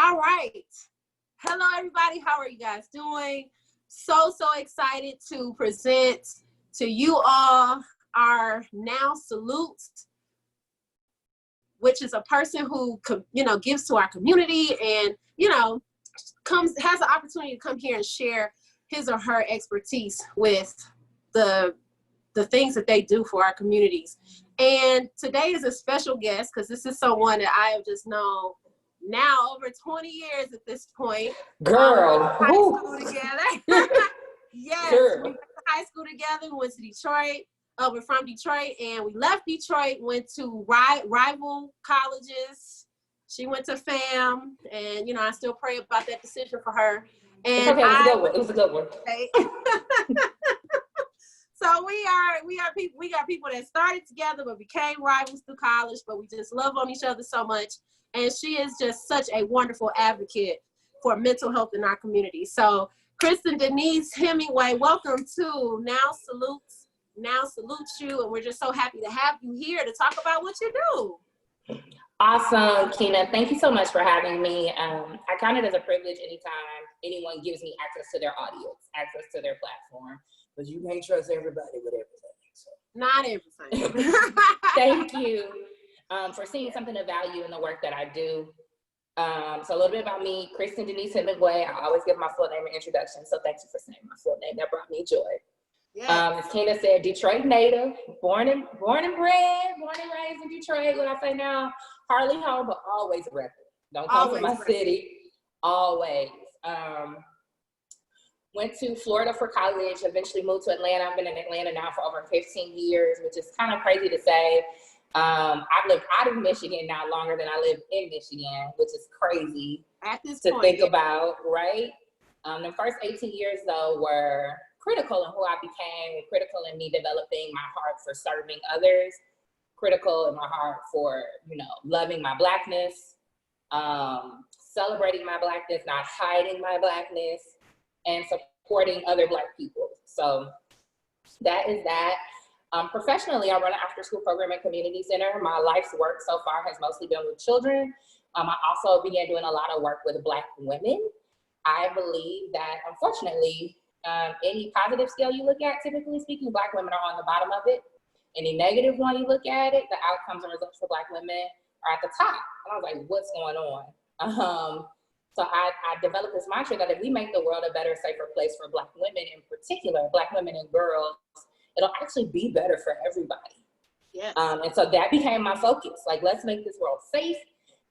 All right. Hello, everybody. How are you guys doing? So excited to present to you all our Now Salutes, which is a person who, gives to our community and, has the opportunity to come here and share his or her expertise with the things that they do for our communities. And today is a special guest because this is someone that I have just known now over 20 years at this point. Girl. High school together. Yes, Girl. we went to high school together. We went to Detroit. We're from Detroit, and we left Detroit, went to rival colleges. She went to FAM, and I still pray about that decision for her. And okay, it was a good one. Okay. So we got people that started together but became rivals through college, but we just love on each other so much. And she is just such a wonderful advocate for mental health in our community. So Kristin Hemingway, welcome to Now Salutes. Now salutes you, and we're just so happy to have you here to talk about what you do. Awesome, Keena. Thank you so much for having me. I count it as a privilege anytime anyone gives me access to their audience, access to their platform. But you can't trust everybody with everything. So. Not everything. Thank you for seeing something of value in the work that I do. So a little bit about me, Kristin Hemingway. I always give my full name and introduction, so thank you for saying my full name. That brought me joy. Yes. As Keena said, Detroit native, born and raised in Detroit. What I say now, hardly home, but always repping. Don't come from my city. Always. Went to Florida for college, eventually moved to Atlanta. I've been in Atlanta now for over 15 years, which is kind of crazy to say. I've lived out of Michigan now longer than I lived in Michigan, which is crazy to think about, right? The first 18 years, though, were critical in who I became, critical in me developing my heart for serving others, critical in my heart for, loving my Blackness, celebrating my Blackness, not hiding my Blackness, and supporting other Black people. So that is that. Professionally, I run an after-school program and community center. My life's work so far has mostly been with children. I also began doing a lot of work with Black women. I believe that, unfortunately, any positive scale you look at, typically speaking, Black women are on the bottom of it. Any negative one you look at it, the outcomes and results for Black women are at the top. And I was like, what's going on? So I developed this mantra that if we make the world a better, safer place for Black women in particular, Black women and girls, it'll actually be better for everybody. Yes. And so that became my focus. Like, let's make this world safe,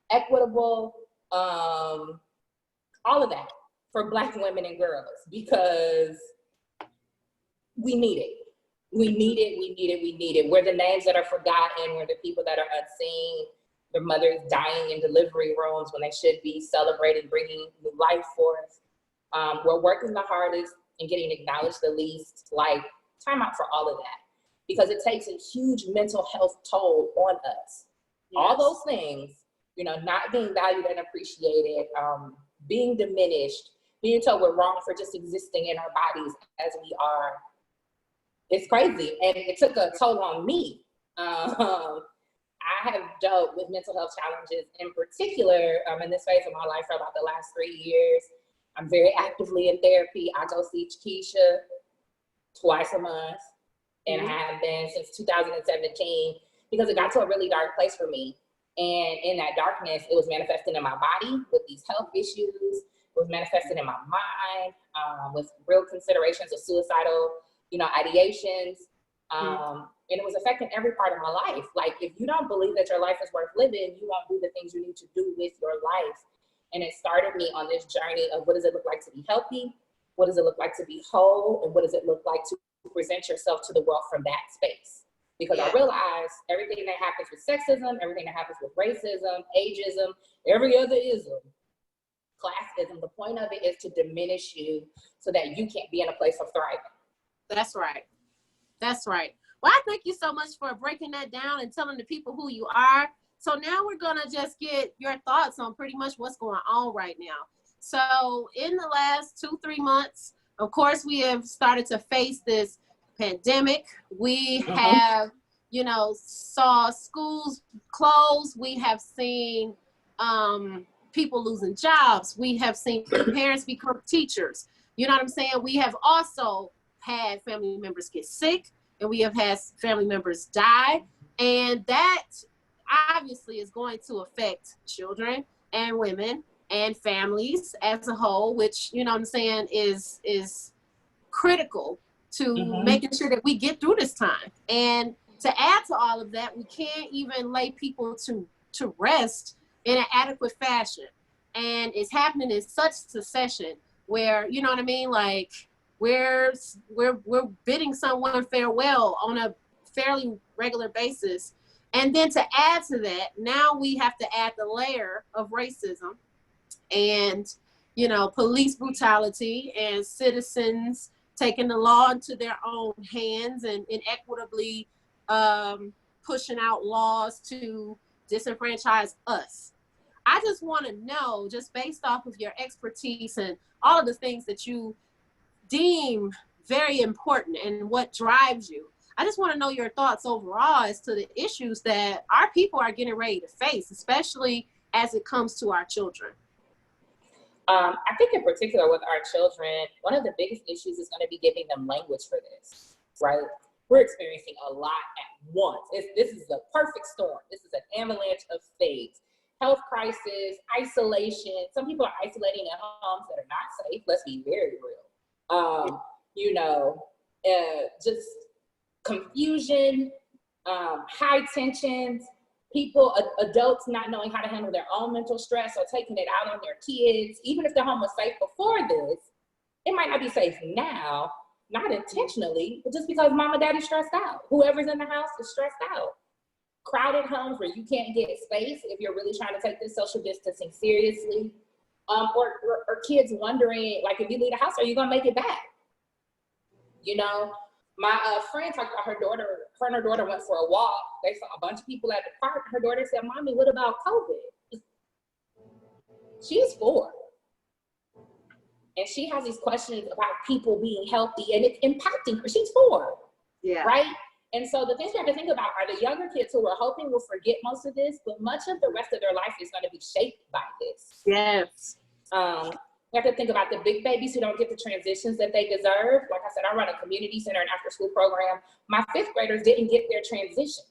equitable, all of that for Black women and girls, because we need it. We need it. We're the names that are forgotten. We're the people that are unseen. Their mothers dying in delivery rooms when they should be celebrating, bringing new life forth. We're working the hardest and getting acknowledged the least. Like, time out for all of that, because it takes a huge mental health toll on us. Yes. All those things, not being valued and appreciated, being diminished, being told we're wrong for just existing in our bodies as we are. It's crazy, and it took a toll on me. I have dealt with mental health challenges in particular in this phase of my life for about the last 3 years. I'm very actively in therapy. I go see Keisha twice a month, and I have been since 2017, because it got to a really dark place for me. And in that darkness, it was manifesting in my body with these health issues. It was manifesting in my mind with real considerations of suicidal, ideations. And it was affecting every part of my life. Like, if you don't believe that your life is worth living, you won't do the things you need to do with your life. And it started me on this journey of, what does it look like to be healthy? What does it look like to be whole? And what does it look like to present yourself to the world from that space? Because I realized everything that happens with sexism, everything that happens with racism, ageism, every other ism, classism, the point of it is to diminish you so that you can't be in a place of thriving. That's right. That's right. Well, I thank you so much for breaking that down and telling the people who you are. So now we're going to just get your thoughts on pretty much what's going on right now. So in the last 2-3 months, of course, we have started to face this pandemic. We have, saw schools close. We have seen people losing jobs. We have seen parents become teachers. You know what I'm saying? We have also had family members get sick, and we have had family members die. And that obviously is going to affect children and women and families as a whole, which, you know what I'm saying, is critical to making sure that we get through this time. And to add to all of that, we can't even lay people to rest in an adequate fashion. And it's happening in such succession where, you know what I mean, like we're bidding someone farewell on a fairly regular basis. And then to add to that, now we have to add the layer of racism and, you know, police brutality and citizens taking the law into their own hands and inequitably pushing out laws to disenfranchise us. I just want to know, just based off of your expertise and all of the things that you deem very important and what drives you, I just want to know your thoughts overall as to the issues that our people are getting ready to face, especially as it comes to our children. I think in particular with our children, one of the biggest issues is going to be giving them language for this, right? We're experiencing a lot at once. This is a perfect storm. This is an avalanche of things. Health crisis, isolation. Some people are isolating at homes that are not safe. Let's be very real. Just confusion, high tensions, people, adults not knowing how to handle their own mental stress or taking it out on their kids. Even if their home was safe before this, it might not be safe now, not intentionally, but just because mom and daddy's stressed out. Whoever's in the house is stressed out. Crowded homes where you can't get space if you're really trying to take this social distancing seriously. Or kids wondering, like, if you leave the house, are you gonna make it back? You know, my friend talked about her and her daughter went for a walk. They saw a bunch of people at the park. Her daughter said, "Mommy, what about COVID?" She's 4. And she has these questions about people being healthy and it's impacting her. She's 4, right? And so the things we have to think about are the younger kids who we're hoping will forget most of this, but much of the rest of their life is going to be shaped by this. Yes. We have to think about the big babies who don't get the transitions that they deserve. Like I said, I run a community center and after school program. My 5th graders didn't get their transition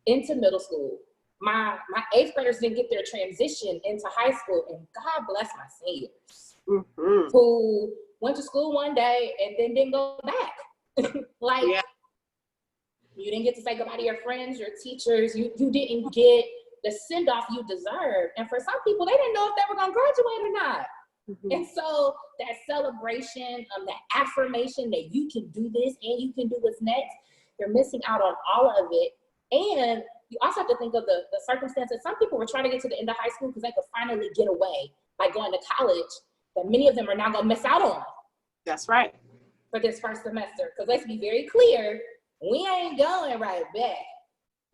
into middle school. My 8th graders didn't get their transition into high school. And God bless my seniors who went to school one day and then didn't go back. You didn't get to say goodbye to your friends, your teachers. You didn't get the send-off you deserve. And for some people, they didn't know if they were going to graduate or not. And so that celebration, that affirmation that you can do this and you can do what's next, they're missing out on all of it. And you also have to think of the circumstances. Some people were trying to get to the end of high school because they could finally get away by going to college, that many of them are now going to miss out on. That's right. For this first semester. Because let's be very clear, we ain't going right back.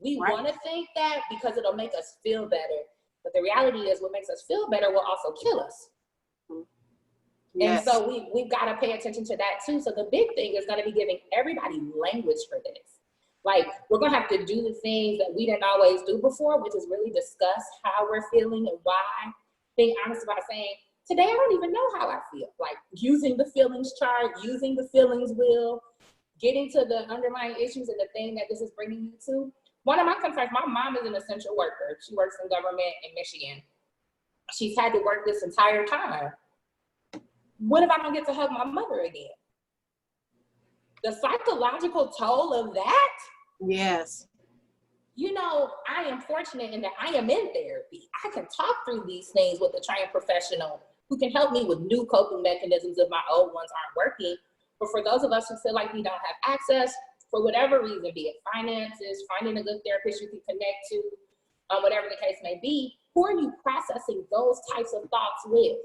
We want to think that because it'll make us feel better. But the reality is what makes us feel better will also kill us. Yes. And so we've got to pay attention to that too. So the big thing is going to be giving everybody language for this. Like, we're going to have to do the things that we didn't always do before, which is really discuss how we're feeling and why. Being honest about saying, today I don't even know how I feel. Like using the feelings chart, using the feelings wheel, getting to the underlying issues and the thing that this is bringing you to. One of my concerns, my mom is an essential worker. She works in government in Michigan. She's had to work this entire time. What if I don't get to hug my mother again? The psychological toll of that? Yes. You know, I am fortunate in that I am in therapy. I can talk through these things with a trained professional who can help me with new coping mechanisms if my old ones aren't working. But for those of us who feel like we don't have access, for whatever reason, be it finances, finding a good therapist you can connect to, whatever the case may be, who are you processing those types of thoughts with?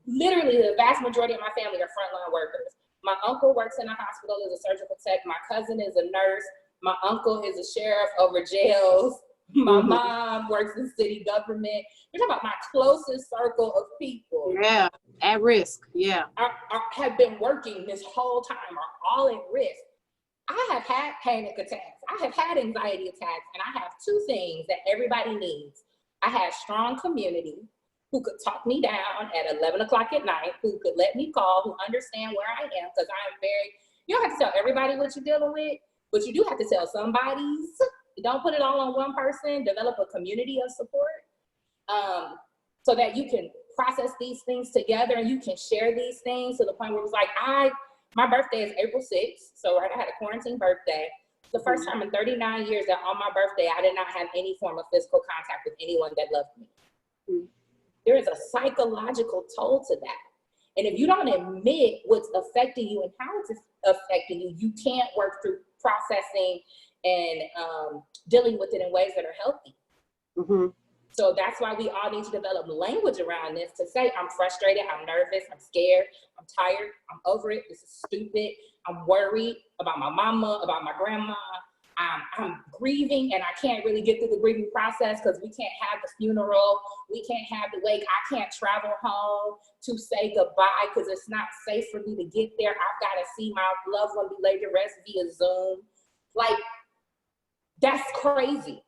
Literally, the vast majority of my family are frontline workers. My uncle works in a hospital as a surgical tech. My cousin is a nurse. My uncle is a sheriff over jails. My mom works in city government. You're talking about my closest circle of people. Yeah, at risk. Yeah. Have been working this whole time, are all at risk. I have had panic attacks. I have had anxiety attacks. And I have 2 things that everybody needs. I have strong community who could talk me down at 11 o'clock at night, who could let me call, who understand where I am, because I am very, you don't have to tell everybody what you're dealing with, but you do have to tell somebody's. Don't put it all on one person. Develop a community of support, so that you can process these things together and you can share these things to the point where it's like, my birthday is April 6th, so I had a quarantine birthday. The first time in 39 years that on my birthday, I did not have any form of physical contact with anyone that loved me. There is a psychological toll to that. And if you don't admit what's affecting you and how it's affecting you, you can't work through processing and dealing with it in ways that are healthy. So that's why we all need to develop language around this to say, I'm frustrated, I'm nervous, I'm scared, I'm tired, I'm over it, this is stupid, I'm worried about my mama, about my grandma, I'm grieving and I can't really get through the grieving process because we can't have the funeral, we can't have the wake, I can't travel home to say goodbye because it's not safe for me to get there, I've got to see my loved one be laid to rest via Zoom. Like, that's crazy.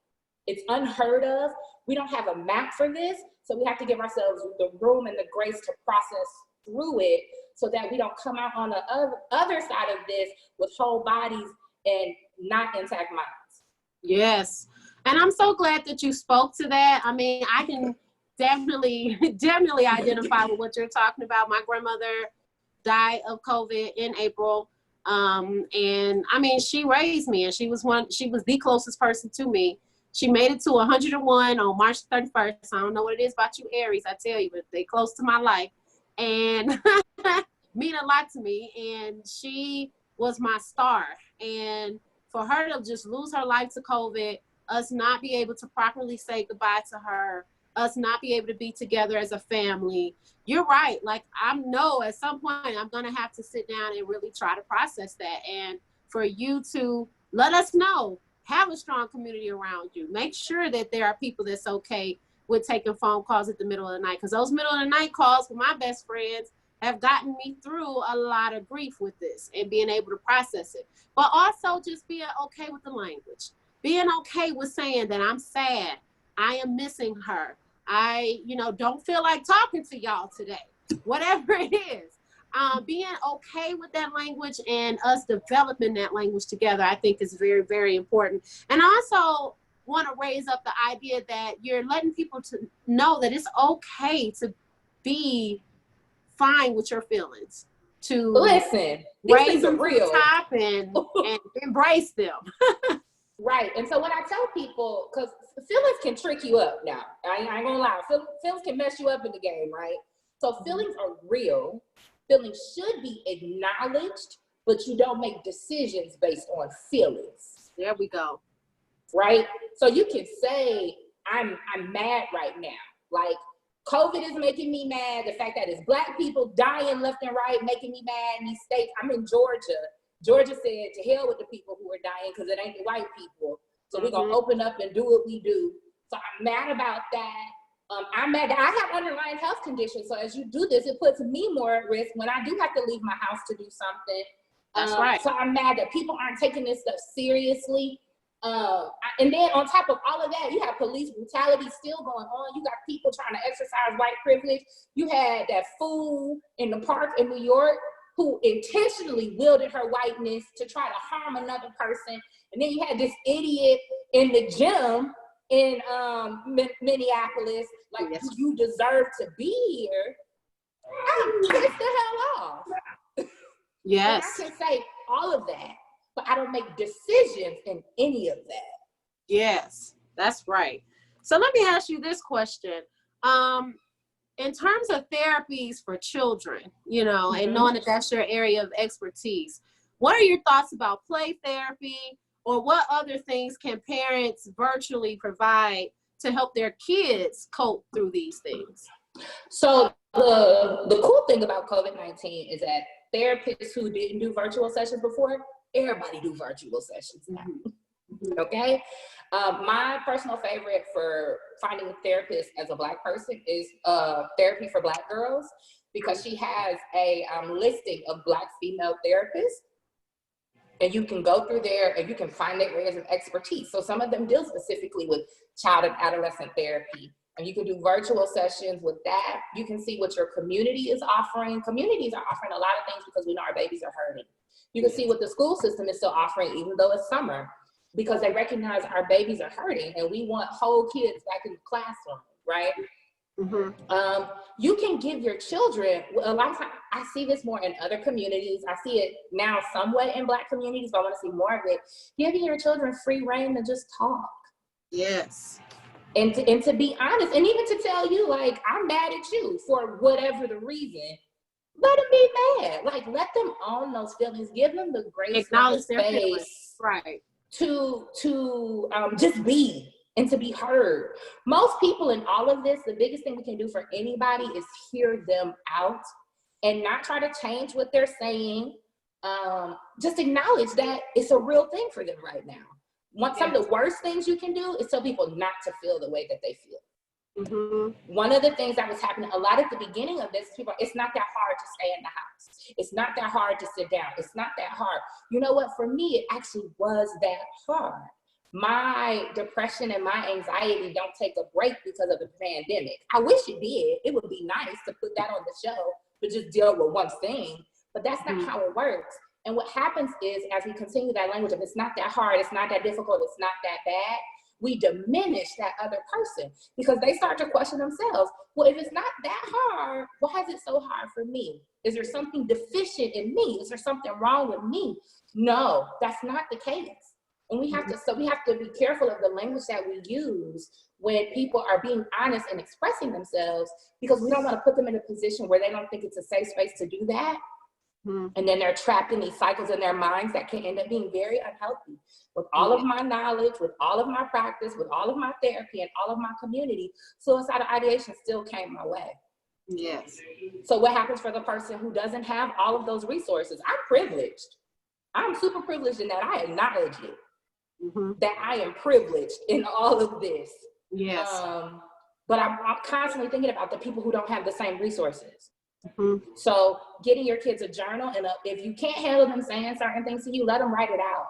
It's unheard of. We don't have a map for this, so we have to give ourselves the room and the grace to process through it so that we don't come out on the other side of this with whole bodies and not intact minds. Yes. And I'm so glad that you spoke to that. I mean, I can definitely identify with what you're talking about. My grandmother died of COVID in April. And I mean, she raised me and she was the closest person to me. She made it to 101 on March 31st. I don't know what it is about you Aries, I tell you, but they close to my life and mean a lot to me. And she was my star. And for her to just lose her life to COVID, us not be able to properly say goodbye to her, us not be able to be together as a family. You're right. Like, I know at some point I'm going to have to sit down and really try to process that. And for you to let us know, have a strong community around you. Make sure that there are people that's okay with taking phone calls at the middle of the night. Because those middle of the night calls with my best friends have gotten me through a lot of grief with this and being able to process it. But also just being okay with the language. Being okay with saying that I'm sad. I am missing her. I, don't feel like talking to y'all today. Whatever it is. Being okay with that language and us developing that language together, I think is very, very important. And I also want to raise up the idea that you're letting people to know that it's okay to be fine with your feelings, to listen, raise them real to the top and embrace them. Right. And so when I tell people, because feelings can trick you up now, I ain't gonna lie, feelings can mess you up in the game, right? So feelings are real. Feelings should be acknowledged, but you don't make decisions based on feelings. There we go. Right? So you can say, I'm mad right now. Like, COVID is making me mad. The fact that it's Black people dying left and right, making me mad in these states. I'm in Georgia. Georgia said, to hell with the people who are dying because it ain't the white people. So we're going to open up and do what we do. So I'm mad about that. I'm mad that I have underlying health conditions. So as you do this, it puts me more at risk when I do have to leave my house to do something. That's right. So I'm mad that people aren't taking this stuff seriously. And then on top of all of that, you have police brutality still going on. You got people trying to exercise white privilege. You had that fool in the park in New York who intentionally wielded her whiteness to try to harm another person. And then you had this idiot in the gym in Minneapolis, like, yes, you deserve to be here. I'm pissed the hell off. Yes. And I can say all of that, but I don't make decisions in any of that. Yes, that's right. So let me ask you this question. In terms of therapies for children, and knowing that that's your area of expertise, what are your thoughts about play therapy, or what other things can parents virtually provide to help their kids cope through these things? So the cool thing about COVID-19 is that therapists who didn't do virtual sessions before, everybody do virtual sessions now. Mm-hmm. Okay? My personal favorite for finding a therapist as a Black person is Therapy for Black Girls, because she has a listing of Black female therapists. And you can go through there and you can find their areas of expertise. So some of them deal specifically with child and adolescent therapy. And you can do virtual sessions with that. You can see what your community is offering. Communities are offering a lot of things because we know our babies are hurting. You can see what the school system is still offering, even though it's summer, because they recognize our babies are hurting and we want whole kids back in the classroom, right? Mm-hmm. You can give your children, a lot of times, I see this more in other communities. I see it now somewhat in Black communities, but I want to see more of it. Giving your children free reign to just talk. Yes. And to be honest, and even to tell you, like, I'm mad at you for whatever the reason, let them be mad. Like, let them own those feelings. Give them the grace, acknowledge the their space, feelings. Right, to just be and to be heard. Most people in all of this, the biggest thing we can do for anybody is hear them out and not try to change what they're saying. Just acknowledge that it's a real thing for them right now. Some of the worst things you can do is tell people not to feel the way that they feel. Mm-hmm. One of the things that was happening a lot at the beginning of this, people, it's not that hard to stay in the house. It's not that hard to sit down. It's not that hard. You know what? For me, it actually was that hard. My depression and my anxiety don't take a break because of the pandemic. I wish it did. It would be nice to put that on the show, but just deal with one thing. But that's not how it works. And what happens is, as we continue that language of it's not that hard, it's not that difficult, it's not that bad, we diminish that other person because they start to question themselves. Well, if it's not that hard, why is it so hard for me? Is there something deficient in me? Is there something wrong with me? No, that's not the case. And we have to be careful of the language that we use when people are being honest and expressing themselves, because we don't want to put them in a position where they don't think it's a safe space to do that. And then they're trapped in these cycles in their minds that can end up being very unhealthy. With all of my knowledge, with all of my practice, with all of my therapy and all of my community, suicidal ideation still came my way. Yes. So what happens for the person who doesn't have all of those resources? I'm privileged. I'm super privileged in that I acknowledge it. That I am privileged in all of this. Yes. But I'm constantly thinking about the people who don't have the same resources. So getting your kids a journal, and if you can't handle them saying certain things to you, let them write it out.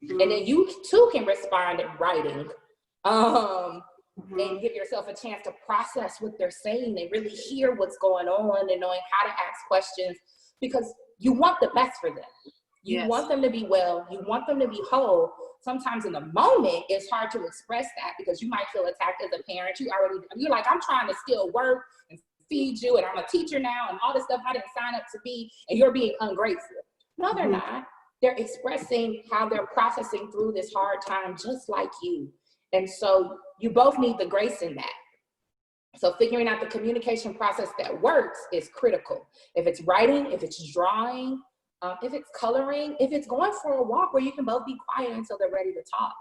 And then you too can respond in writing. And give yourself a chance to process what they're saying and really hear what's going on and knowing how to ask questions, because you want the best for them. You want them to be well, you want them to be whole. Sometimes in the moment, it's hard to express that because you might feel attacked as a parent. You're like, I'm trying to still work and feed you, and I'm a teacher now, and all this stuff I didn't sign up to be, and you're being ungrateful. No, they're not. They're expressing how they're processing through this hard time just like you. And so you both need the grace in that. So figuring out the communication process that works is critical. If it's writing, if it's drawing, if it's coloring, if it's going for a walk where you can both be quiet until they're ready to talk,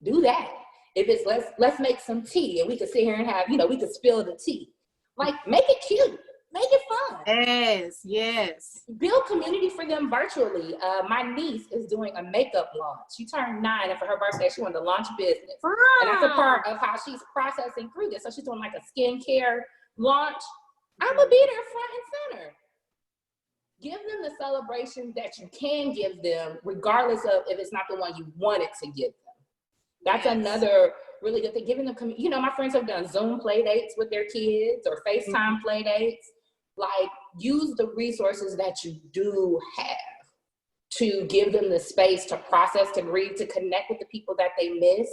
do that. If it's let's make some tea and we could sit here and have, we could spill the tea. Like, make it cute, make it fun. Yes. Build community for them virtually. My niece is doing a makeup launch. She turned 9, and for her birthday, she wanted to launch business. And that's a part of how she's processing through this. So she's doing like a skincare launch. I'm gonna be there front and center. Give them the celebration that you can give them, regardless of if it's not the one you wanted to give them. That's another really good thing. Giving them, my friends have done Zoom play dates with their kids or FaceTime play dates. Like, use the resources that you do have to give them the space to process, to grieve, to connect with the people that they miss.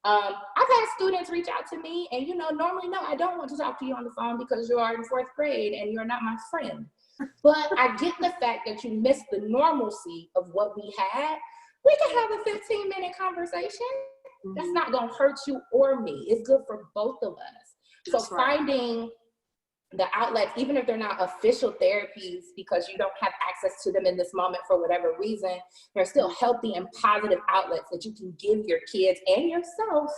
I've had students reach out to me and, normally, no, I don't want to talk to you on the phone because you are in 4th grade and you're not my friend. But I get the fact that you missed the normalcy of what we had. We can have a 15-minute conversation. That's not going to hurt you or me. It's good for both of us. So finding the outlets, even if they're not official therapies because you don't have access to them in this moment for whatever reason, they're still healthy and positive outlets that you can give your kids and yourself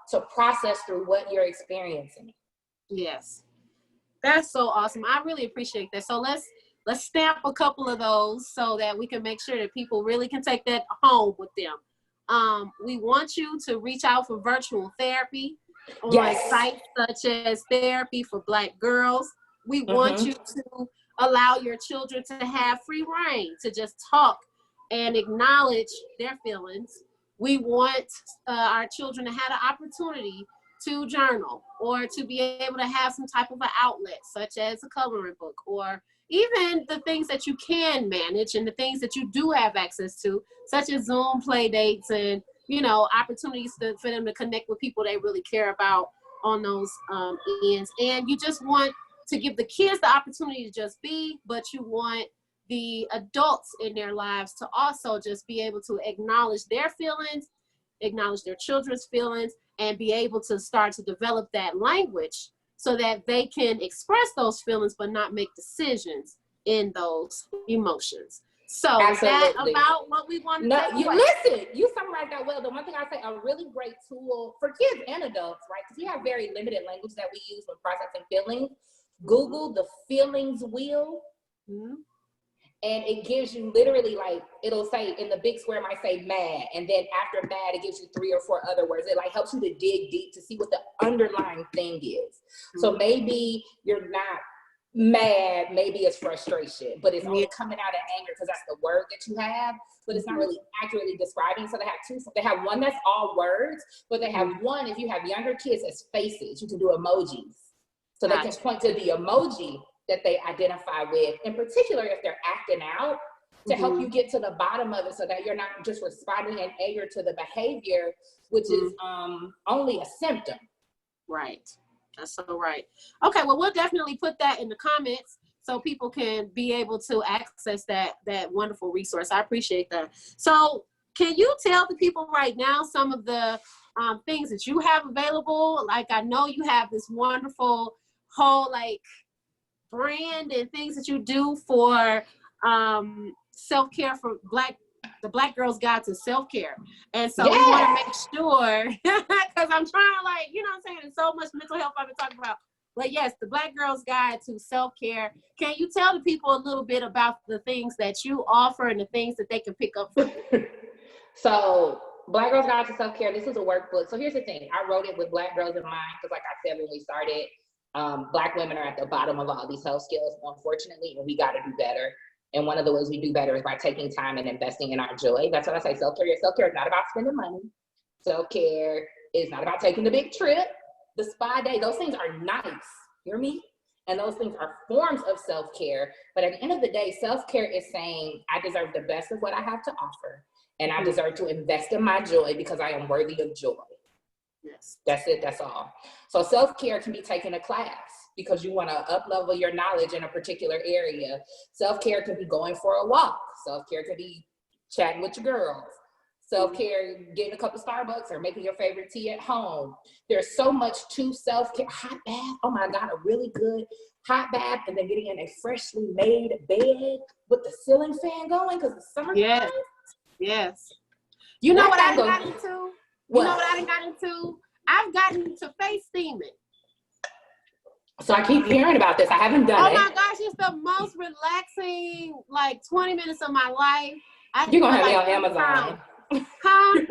to process through what you're experiencing. Yes. That's so awesome. I really appreciate that. So let's stamp a couple of those so that we can make sure that people really can take that home with them. We want you to reach out for virtual therapy on sites such as Therapy for Black Girls. We want you to allow your children to have free reign to just talk and acknowledge their feelings. We want our children to have the opportunity to journal, or to be able to have some type of an outlet, such as a coloring book, or even the things that you can manage and the things that you do have access to, such as Zoom play dates and, you know, opportunities for them to connect with people they really care about on those ends. And you just want to give the kids the opportunity to just be, but you want the adults in their lives to also just be able to acknowledge their feelings, acknowledge their children's feelings, and be able to start to develop that language so that they can express those feelings but not make decisions in those emotions. So is that about what we want to take away? Listen, you summarized that well. The one thing I say, a really great tool for kids and adults, right? Because we have very limited language that we use when processing feelings. Google the feelings wheel. Mm-hmm. And it gives you literally, like, it'll say in the big square, it might say mad. And then after mad, it gives you 3 or 4 other words. It like helps you to dig deep to see what the underlying thing is. Mm-hmm. So maybe you're not mad, maybe it's frustration, but it's only coming out of anger because that's the word that you have, but it's not really accurately describing. So they have two. They have one that's all words, but they have one, if you have younger kids, as faces. You can do emojis. So they can point to the emoji that they identify with, in particular if they're acting out, to help you get to the bottom of it so that you're not just responding in anger to the behavior, which is only a symptom. Right. That's so right. Okay, well, we'll definitely put that in the comments so people can be able to access that wonderful resource. I appreciate that. So can you tell the people right now some of the things that you have available? Like, I know you have this wonderful whole, like, brand and things that you do for self-care for the Black Girl's Guide to Self-Care. And so we want to make sure, because I'm trying to, like, you know what I'm saying, there's so much mental health I've been talking about. But yes, the Black Girl's Guide to Self-Care. Can you tell the people a little bit about the things that you offer and the things that they can pick up from? So Black Girl's Guide to Self-Care, this is a workbook. So here's the thing. I wrote it with Black girls in mind because, like I said when we started, Black women are at the bottom of all these health skills, unfortunately, and we got to do better. And one of the ways we do better is by taking time and investing in our joy. That's what I say, self-care. Self-care is not about spending money. Self-care is not about taking the big trip, the spa day. Those things are nice, hear me? And those things are forms of self-care. But at the end of the day, self-care is saying, I deserve the best of what I have to offer. And I deserve to invest in my joy because I am worthy of joy. Yes. That's it, that's all. So self-care can be taking a class because you want to up-level your knowledge in a particular area. Self-care can be going for a walk. Self-care can be chatting with your girls. Self-care, getting a cup of Starbucks or making your favorite tea at home. There's so much to self-care. Hot bath, oh my God, a really good hot bath, and then getting in a freshly made bed with the ceiling fan going because it's summertime. Yes, yes. You know what I got into? You know what I got into? I've gotten into face steaming. So I keep hearing about this. I haven't done it. Oh my gosh, it's the most relaxing, like, 20 minutes of my life. You're going to have me on Amazon. Huh?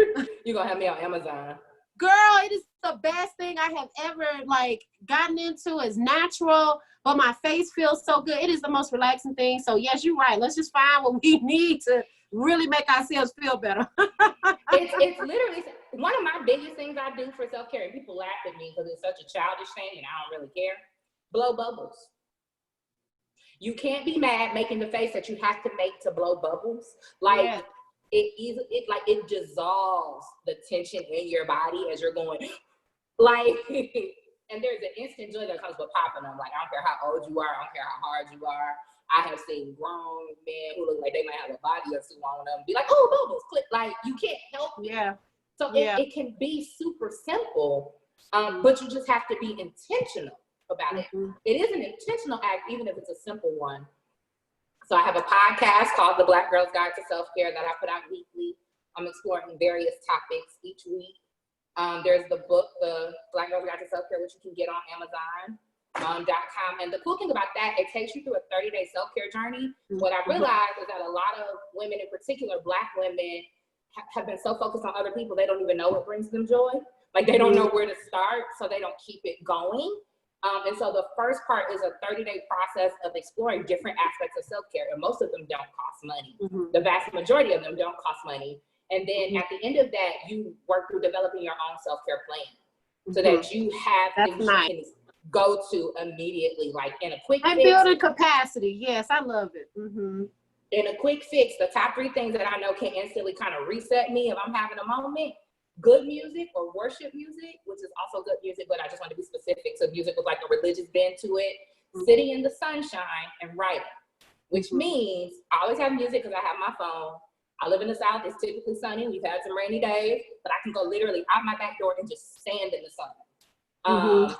You're going to have me on Amazon. Girl, it is the best thing I have ever, like, gotten into. It's natural, but my face feels so good. It is the most relaxing thing. So yes, you're right. Let's just find what we need to really make ourselves feel better. It's literally one of my biggest things I do for self-care, and people laugh at me because it's such a childish thing and I don't really care. Blow bubbles. You can't be mad making the face that you have to make to blow bubbles. Like it dissolves the tension in your body as you're going, like, and there's an instant joy that comes with popping them. Like, I don't care how old you are, I don't care how hard you are. I have seen grown men who look like they might have a body or two on them be like, oh, bubbles, click. Like, you can't help it. Yeah. So it can be super simple, but you just have to be intentional about it. It is an intentional act, even if it's a simple one. So I have a podcast called The Black Girl's Guide to Self-Care that I put out weekly. I'm exploring various topics each week. There's the book, The Black Girl's Guide to Self-Care, which you can get on Amazon. .com. And the cool thing about that, it takes you through a 30-day self-care journey. What I realized is that a lot of women, in particular Black women, have been so focused on other people, they don't even know what brings them joy. Like, they don't know where to start, so they don't keep it going. And so the first part is a 30-day process of exploring different aspects of self-care, and most of them don't cost money. The vast majority of them don't cost money. And then at the end of that, you work through developing your own self-care plan. so that you have That's things nice. you can go to immediately, like in a quick and fix. building capacity. Yes, I love it. In a quick fix, the top 3 things that I know can instantly kind of reset me if I'm having a moment: good music or worship music, which is also good music, but I just want to be specific. So music with like a religious bend to it. Sitting in the sunshine and writing, which means I always have music because I have my phone. I live in the South. It's typically sunny. We've had some rainy days, but I can go literally out my back door and just stand in the sun.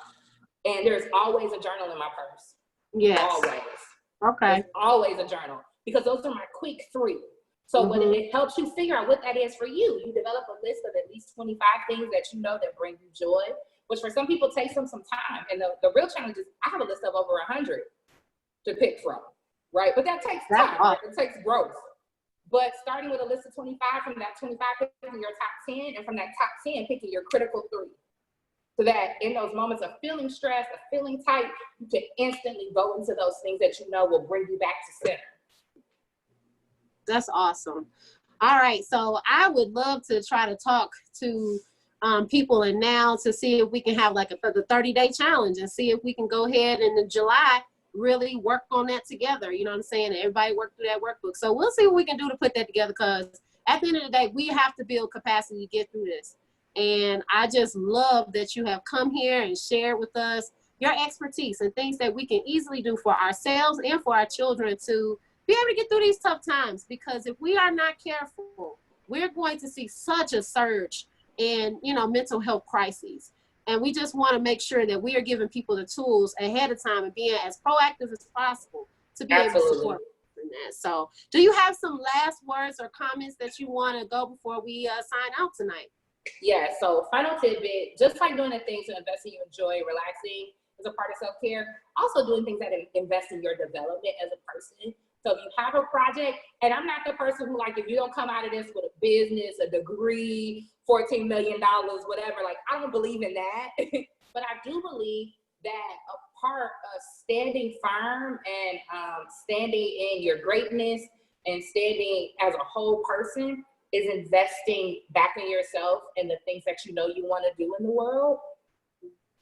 And there's always a journal in my purse. Yes. Always. Okay. There's always a journal, because those are my quick 3. So when it helps you figure out what that is for you, you develop a list of at least 25 things that you know that bring you joy, which for some people takes them some time. And the real challenge is I have a list of over 100 to pick from, right? But that takes time, right? It takes growth. But starting with a list of 25, from that 25, picking your top 10, and from that top 10, picking your critical 3. So that in those moments of feeling stressed, of feeling tight, you can instantly go into those things that you know will bring you back to center. That's awesome. All right, so I would love to try to talk to people and now to see if we can have like the 30-day challenge and see if we can go ahead and in July really work on that together. You know what I'm saying? And everybody work through that workbook. So we'll see what we can do to put that together, because at the end of the day, we have to build capacity to get through this. And I just love that you have come here and shared with us your expertise and things that we can easily do for ourselves and for our children to be able to get through these tough times. Because if we are not careful, we're going to see such a surge in, mental health crises. And we just want to make sure that we are giving people the tools ahead of time and being as proactive as possible to be able to support in that. So do you have some last words or comments that you want to go before we sign out tonight? Yeah, so final tidbit, just like doing the things to invest in you enjoy, relaxing is a part of self-care, also doing things that invest in your development as a person. So if you have a project, and I'm not the person who, like, if you don't come out of this with a business, a degree, $14 million, whatever, like, I don't believe in that. But I do believe that a part of standing firm and standing in your greatness and standing as a whole person is investing back in yourself and the things that you know you want to do in the world.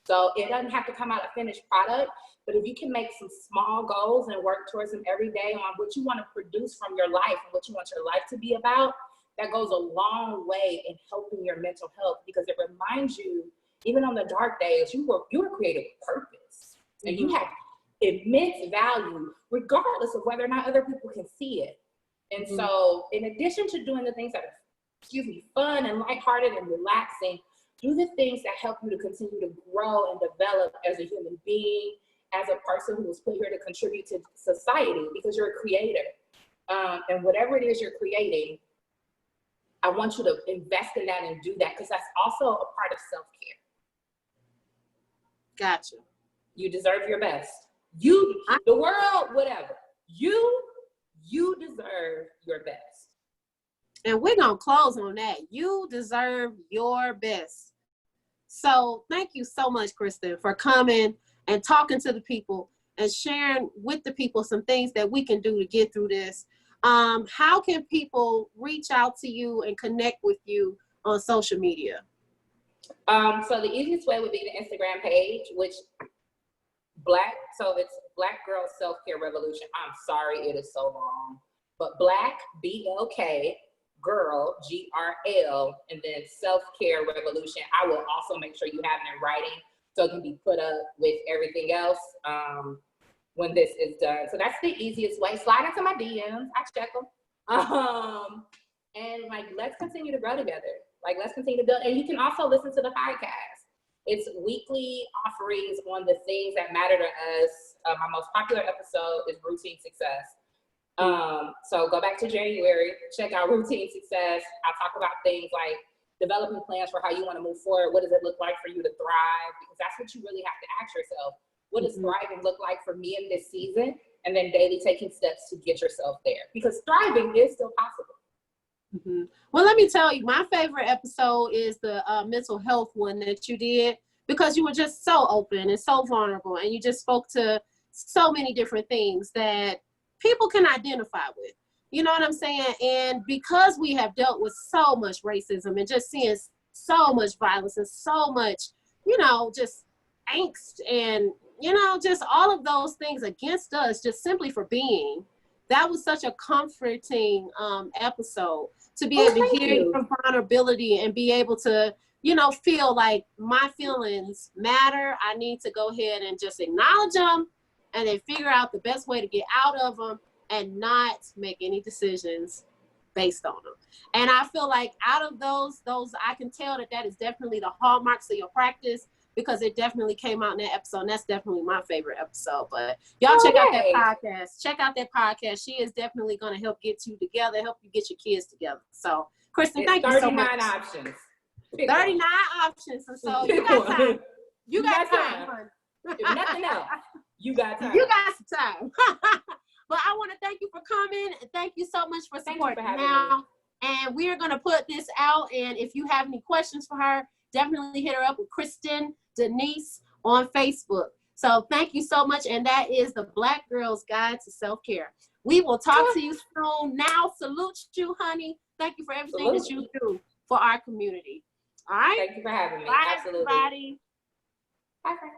So it doesn't have to come out a finished product, but if you can make some small goals and work towards them every day on what you want to produce from your life and what you want your life to be about, that goes a long way in helping your mental health, because it reminds you, even on the dark days, you were created with purpose, and you have immense value, regardless of whether or not other people can see it. And so in addition to doing the things that are, fun and lighthearted and relaxing, do the things that help you to continue to grow and develop as a human being, as a person who was put here to contribute to society, because you're a creator. And whatever it is you're creating, I want you to invest in that and do that, because that's also a part of self-care. Gotcha. You deserve your best. The world, whatever. You deserve your best. And we're going to close on that. You deserve your best. So thank you so much, Kristin, for coming and talking to the people and sharing with the people some things that we can do to get through this. How can people reach out to you and connect with you on social media? So the easiest way would be the Instagram page, which it's Black Girl Self-Care Revolution. I'm sorry, it is so long. But Black, BLK, Girl, GRL, and then Self-Care Revolution. I will also make sure you have it in writing so it can be put up with everything else when this is done. So that's the easiest way. Slide into my DMs. I check them. And let's continue to grow together. Let's continue to build. And you can also listen to the podcast. It's weekly offerings on the things that matter to us. My most popular episode is Routine Success. So go back to January, check out Routine Success. I talk about things like developing plans for how you want to move forward. What does it look like for you to thrive? Because that's what you really have to ask yourself. What does thriving look like for me in this season? And then daily taking steps to get yourself there, because thriving is still possible. Well, let me tell you, my favorite episode is the mental health one that you did, because you were just so open and so vulnerable, and you just spoke to so many different things that people can identify with. You know what I'm saying? And because we have dealt with so much racism and just seeing so much violence and so much you know, just angst and, you know, just all of those things against us just simply for being. That was such a comforting episode to be able to hear your vulnerability and be able to, you know, feel like my feelings matter. I need to go ahead and just acknowledge them and then figure out the best way to get out of them and not make any decisions based on them. And I feel like out of those, I can tell that is definitely the hallmarks of your practice, because it definitely came out in that episode. And that's definitely my favorite episode. But y'all check out that podcast. Check out that podcast. She is definitely going to help get you together, help you get your kids together. So, Kristin, thank you so much. 39 options. 39 options. And so you got time. You got time. If nothing else, you got time. You got some time. But I want to thank you for coming. Thank you so much for supporting now. And we are going to put this out. And if you have any questions for her, definitely hit her up with Kristin Denise on Facebook. So thank you so much. And that is the Black Girl's Guide to Self-Care. We will talk to you soon. Now, salute you, honey. Thank you for everything that you do for our community. All right? Thank you for having me. Bye, Absolutely. everybody. Bye, friends.